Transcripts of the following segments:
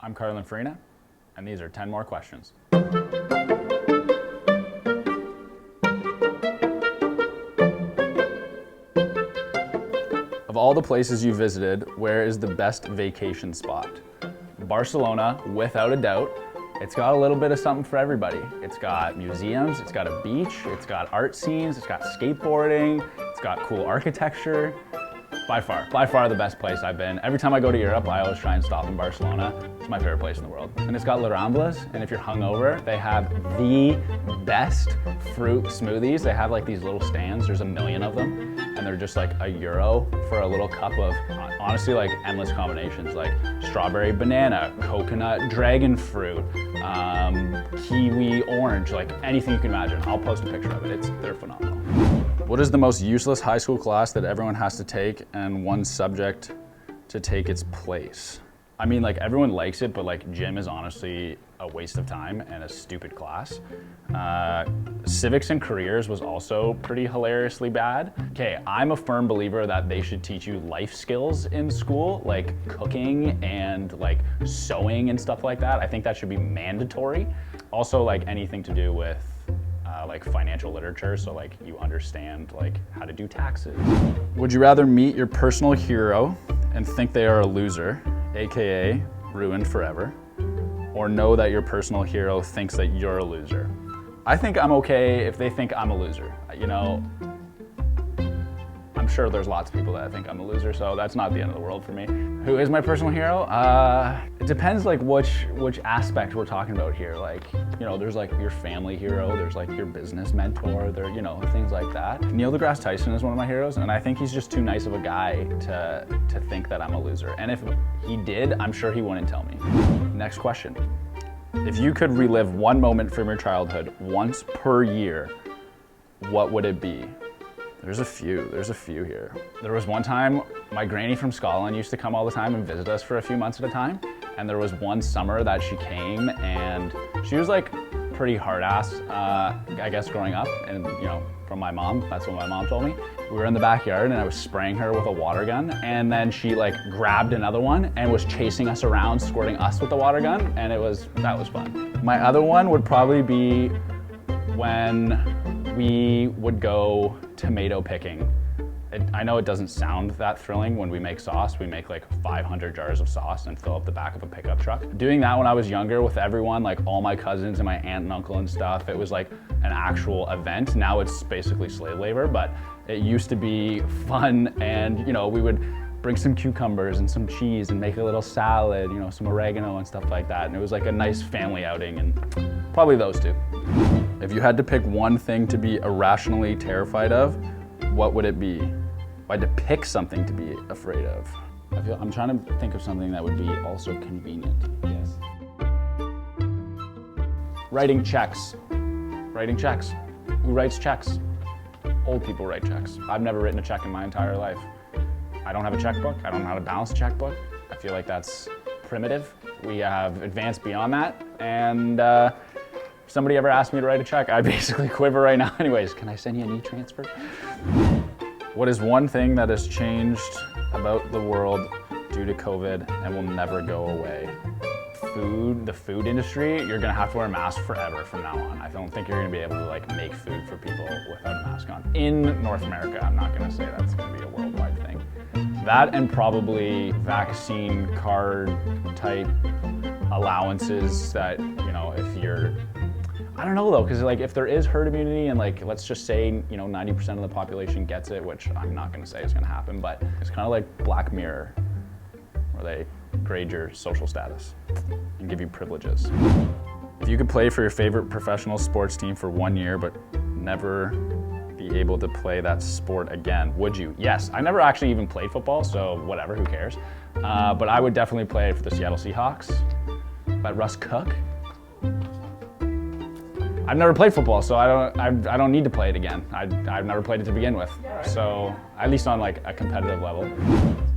I'm Carlon Farina, and these are 10 more questions. Of all the places you visited, where is the best vacation spot? Barcelona, without a doubt. It's got a little bit of something for everybody. It's got museums, it's got a beach, it's got art scenes, it's got skateboarding, it's got cool architecture. By far the best place I've been. Every time I go to Europe, I always try and stop in Barcelona. It's my favorite place in the world. And it's got La Ramblas, and if you're hungover, they have the best fruit smoothies. They have like these little stands, there's a million of them, and they're just like €1 for a little cup of, honestly, like endless combinations, like strawberry banana, coconut dragon fruit, kiwi orange, like anything you can imagine. I'll post a picture of it, they're phenomenal. What is the most useless high school class that everyone has to take and one subject to take its place? I mean, like everyone likes it, but like gym is honestly a waste of time and a stupid class. Civics and careers was also pretty hilariously bad. Okay, I'm a firm believer that they should teach you life skills in school, like cooking and like sewing and stuff like that. I think that should be mandatory. Also, like anything to do with like financial literature, so like you understand like how to do taxes. Would you rather meet your personal hero and think they are a loser, aka ruined forever, or know that your personal hero thinks that you're a loser? I think I'm okay if they think I'm a loser. You know, I'm sure there's lots of people that think I'm a loser, so that's not the end of the world for me. Who is my personal hero? It depends like which aspect we're talking about here. Like, you know, there's like your family hero, there's like your business mentor, there, you know, things like that. Neil DeGrasse Tyson is one of my heroes, and I think he's just too nice of a guy to think that I'm a loser. And if he did, I'm sure he wouldn't tell me. Next question. If you could relive one moment from your childhood once per year, what would it be? There's a few here. There was one time, my granny from Scotland used to come all the time and visit us for a few months at a time. And there was one summer that she came, and she was like pretty hard ass, I guess, growing up. And you know, from my mom, that's what my mom told me. We were in the backyard and I was spraying her with a water gun, and then she like grabbed another one and was chasing us around, squirting us with the water gun, and that was fun. My other one would probably be when we would go tomato picking. I know it doesn't sound that thrilling when we make sauce. We make like 500 jars of sauce and fill up the back of a pickup truck. Doing that when I was younger with everyone, like all my cousins and my aunt and uncle and stuff, it was like an actual event. Now it's basically slave labor, but it used to be fun, and you know, we would bring some cucumbers and some cheese and make a little salad, you know, some oregano and stuff like that. And it was like a nice family outing, and probably those two. If you had to pick one thing to be irrationally terrified of, what would it be? If I had to pick something to be afraid of. I'm trying to think of something that would be also convenient. Yes. Writing checks. Writing checks. Who writes checks? Old people write checks. I've never written a check in my entire life. I don't have a checkbook. I don't know how to balance a checkbook. I feel like that's primitive. We have advanced beyond that, and if somebody ever asked me to write a check, I basically quiver right now. Anyways, can I send you an e-transfer? What is one thing that has changed about the world due to COVID and will never go away? Food, the food industry, you're gonna have to wear a mask forever from now on. I don't think you're gonna be able to like make food for people without a mask on. In North America, I'm not gonna say that's gonna be a worldwide thing. That, and probably vaccine card type allowances that, you know, if you're, I don't know though, because like if there is herd immunity and like let's just say, you know, 90% of the population gets it, which I'm not going to say is going to happen, but it's kind of like Black Mirror, where they grade your social status and give you privileges. If you could play for your favorite professional sports team for 1 year but never be able to play that sport again, would you? Yes. I never actually even played football, so whatever, who cares? But I would definitely play for the Seattle Seahawks. But Russ Cook? I've never played football, so I don't need to play it again. I've never played it to begin with, so at least on like a competitive level.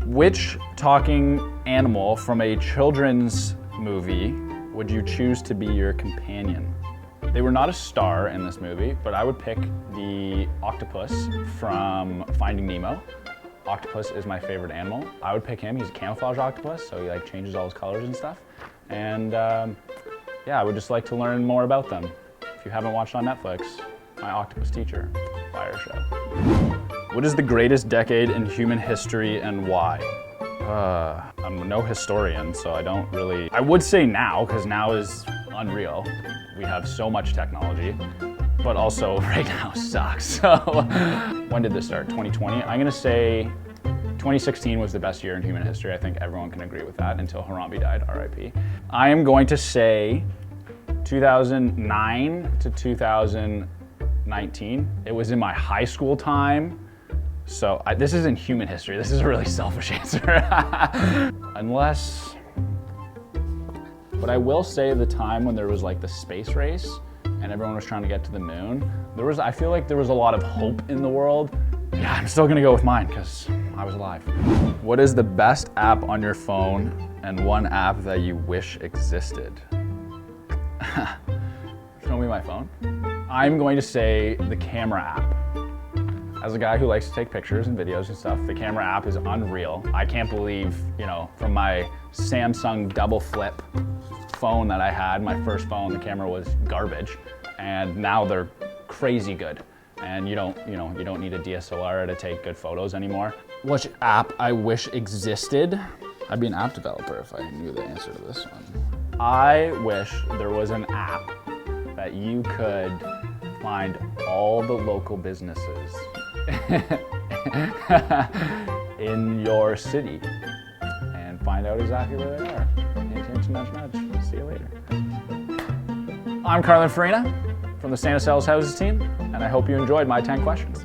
Which talking animal from a children's movie would you choose to be your companion? They were not a star in this movie, but I would pick the octopus from Finding Nemo. Octopus is my favorite animal. I would pick him. He's a camouflage octopus, so he like changes all his colors and stuff. And yeah, I would just like to learn more about them. If you haven't watched on Netflix, My Octopus Teacher, fire show. What is the greatest decade in human history and why? I'm no historian, so I don't really, I would say now, because now is unreal. We have so much technology, but also right now sucks. So when did this start? 2020? I'm gonna say 2016 was the best year in human history. I think everyone can agree with that until Harambe died, RIP. I am going to say 2009 to 2019. It was in my high school time. So this isn't human history. This is a really selfish answer. Unless, but I will say the time when there was like the space race and everyone was trying to get to the moon, I feel like there was a lot of hope in the world. Yeah, I'm still gonna go with mine because I was alive. What is the best app on your phone and one app that you wish existed? Show me my phone. I'm going to say the camera app. As a guy who likes to take pictures and videos and stuff, the camera app is unreal. I can't believe, from my Samsung double flip phone that I had, my first phone, the camera was garbage, and now they're crazy good. And you don't need a DSLR to take good photos anymore. Which app I wish existed? I'd be an app developer if I knew the answer to this one. I wish there was an app that you could find all the local businesses in your city and find out exactly where they are. Hint, hint, nudge, nudge. See you later. I'm Carlon Farina from the Santa Cells Houses team, and I hope you enjoyed my 10 questions.